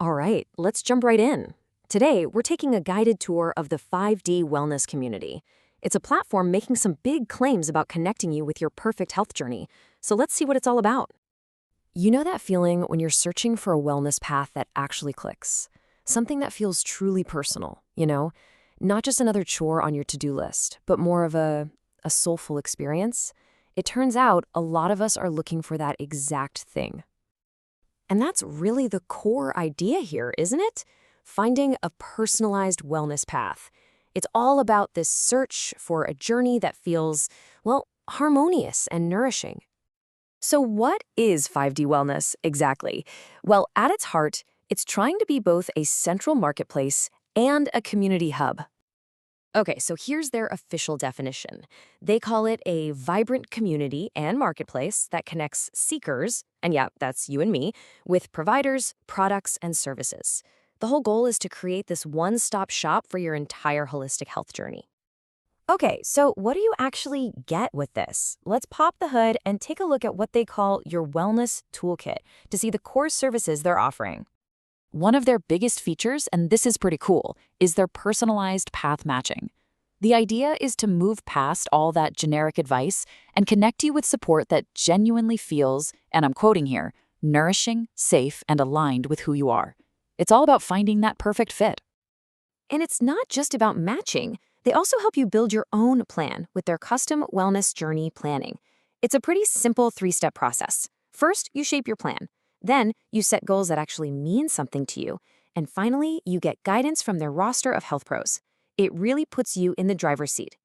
All right, let's jump right in. Today, we're taking a guided tour of the 5D Wellness Community. It's a platform making some big claims about connecting you with your perfect health journey. So let's see what it's all about. You know that feeling when you're searching for a wellness path that actually clicks? Something that feels truly personal, Not just another chore on your to-do list, but more of a soulful experience. It turns out a lot of us are looking for that exact thing. And that's really the core idea here, isn't it? Finding a personalized wellness path. It's all about this search for a journey that feels, well, harmonious and nourishing. So what is 5D Wellness exactly? Well, at its heart, it's trying to be both a central marketplace and a community hub. Okay, so here's their official definition. They call it a vibrant community and marketplace that connects seekers, and yeah, that's you and me, with providers, products, and services. The whole goal is to create this one-stop shop for your entire holistic health journey. Okay, so what do you actually get with this? Let's pop the hood and take a look at what they call your wellness toolkit to see the core services they're offering. One of their biggest features, and this is pretty cool, is their personalized path matching. The idea is to move past all that generic advice and connect you with support that genuinely feels, and I'm quoting here, nourishing, safe, and aligned with who you are. It's all about finding that perfect fit. And it's not just about matching. They also help you build your own plan with their custom wellness journey planning. It's a pretty simple 3-step process. First, you shape your plan. Then, you set goals that actually mean something to you. And finally, you get guidance from their roster of health pros. It really puts you in the driver's seat.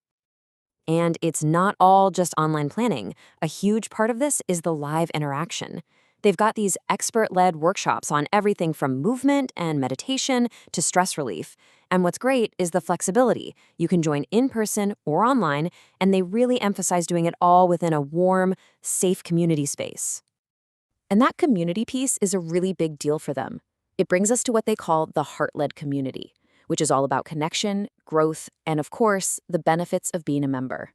And it's not all just online planning. A huge part of this is the live interaction. They've got these expert-led workshops on everything from movement and meditation to stress relief. And what's great is the flexibility. You can join in person or online, and they really emphasize doing it all within a warm, safe community space. And that community piece is a really big deal for them. It brings us to what they call the heart-led community, which is all about connection, growth, and of course, the benefits of being a member.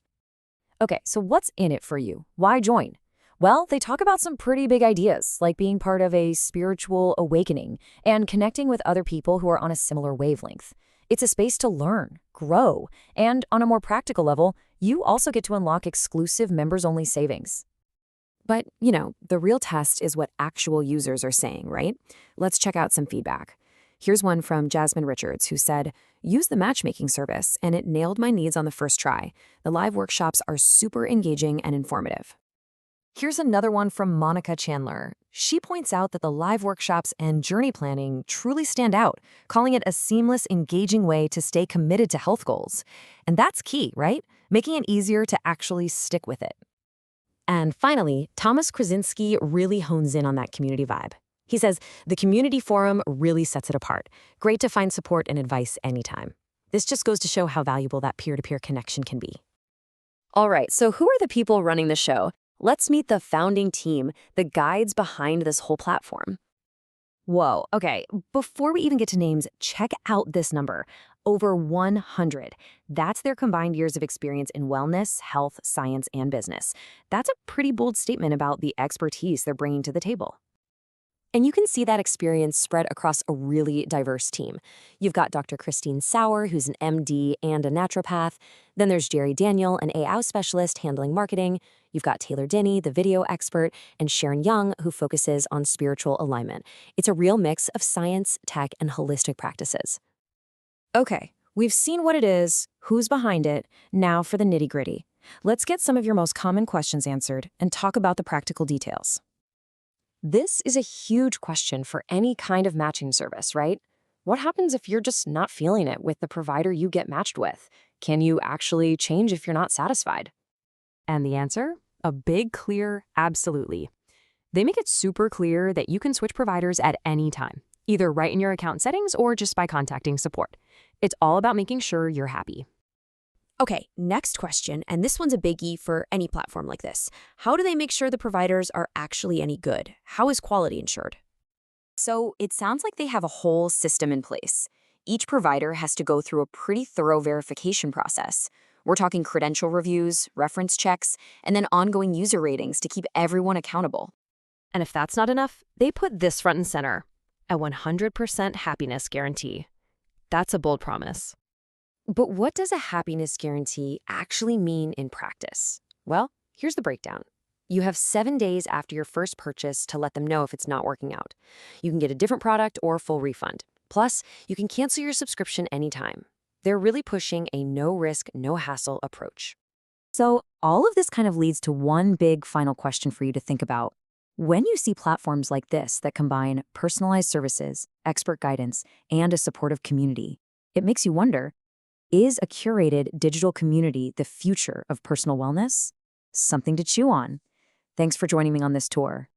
Okay, so what's in it for you? Why join? Well, they talk about some pretty big ideas, like being part of a spiritual awakening and connecting with other people who are on a similar wavelength. It's a space to learn, grow, and on a more practical level, you also get to unlock exclusive members-only savings. But, the real test is what actual users are saying, right? Let's check out some feedback. Here's one from Jasmine Richards, who said, "Use the matchmaking service, and it nailed my needs on the first try. The live workshops are super engaging and informative." Here's another one from Monica Chandler. She points out that the live workshops and journey planning truly stand out, calling it a seamless, engaging way to stay committed to health goals. And that's key, right? Making it easier to actually stick with it. And finally, Thomas Krasinski really hones in on that community vibe. He says, the community forum really sets it apart. Great to find support and advice anytime. This just goes to show how valuable that peer-to-peer connection can be. All right, so who are the people running the show? Let's meet the founding team, the guides behind this whole platform. Whoa, okay, before we even get to names, check out this number. Over 100. That's their combined years of experience in wellness, health, science, and business. That's a pretty bold statement about the expertise they're bringing to the table. And you can see that experience spread across a really diverse team. You've got Dr. Christine Sauer, who's an MD and a naturopath. Then there's Jerry Daniel, an AI specialist handling marketing. You've got Taylor Denny, the video expert, and Sharon Young, who focuses on spiritual alignment. It's a real mix of science, tech, and holistic practices. Okay, we've seen what it is, who's behind it. Now for the nitty-gritty. Let's get some of your most common questions answered and talk about the practical details. This is a huge question for any kind of matching service, right? What happens if you're just not feeling it with the provider you get matched with? Can you actually change if you're not satisfied? And the answer? A big, clear absolutely. They make it super clear that you can switch providers at any time, either right in your account settings or just by contacting support. It's all about making sure you're happy. Okay, next question, and this one's a biggie for any platform like this. How do they make sure the providers are actually any good? How is quality ensured? So it sounds like they have a whole system in place. Each provider has to go through a pretty thorough verification process. We're talking credential reviews, reference checks, and then ongoing user ratings to keep everyone accountable. And if that's not enough, they put this front and center: A 100% happiness guarantee. That's a bold promise. But what does a happiness guarantee actually mean in practice? Well, here's the breakdown. You have 7 days after your first purchase to let them know if it's not working out. You can get a different product or full refund. Plus, you can cancel your subscription anytime. They're really pushing a no-risk, no-hassle approach. So all of this kind of leads to one big final question for you to think about. When you see platforms like this that combine personalized services, expert guidance, and a supportive community, it makes you wonder, is a curated digital community the future of personal wellness? Something to chew on. Thanks for joining me on this tour.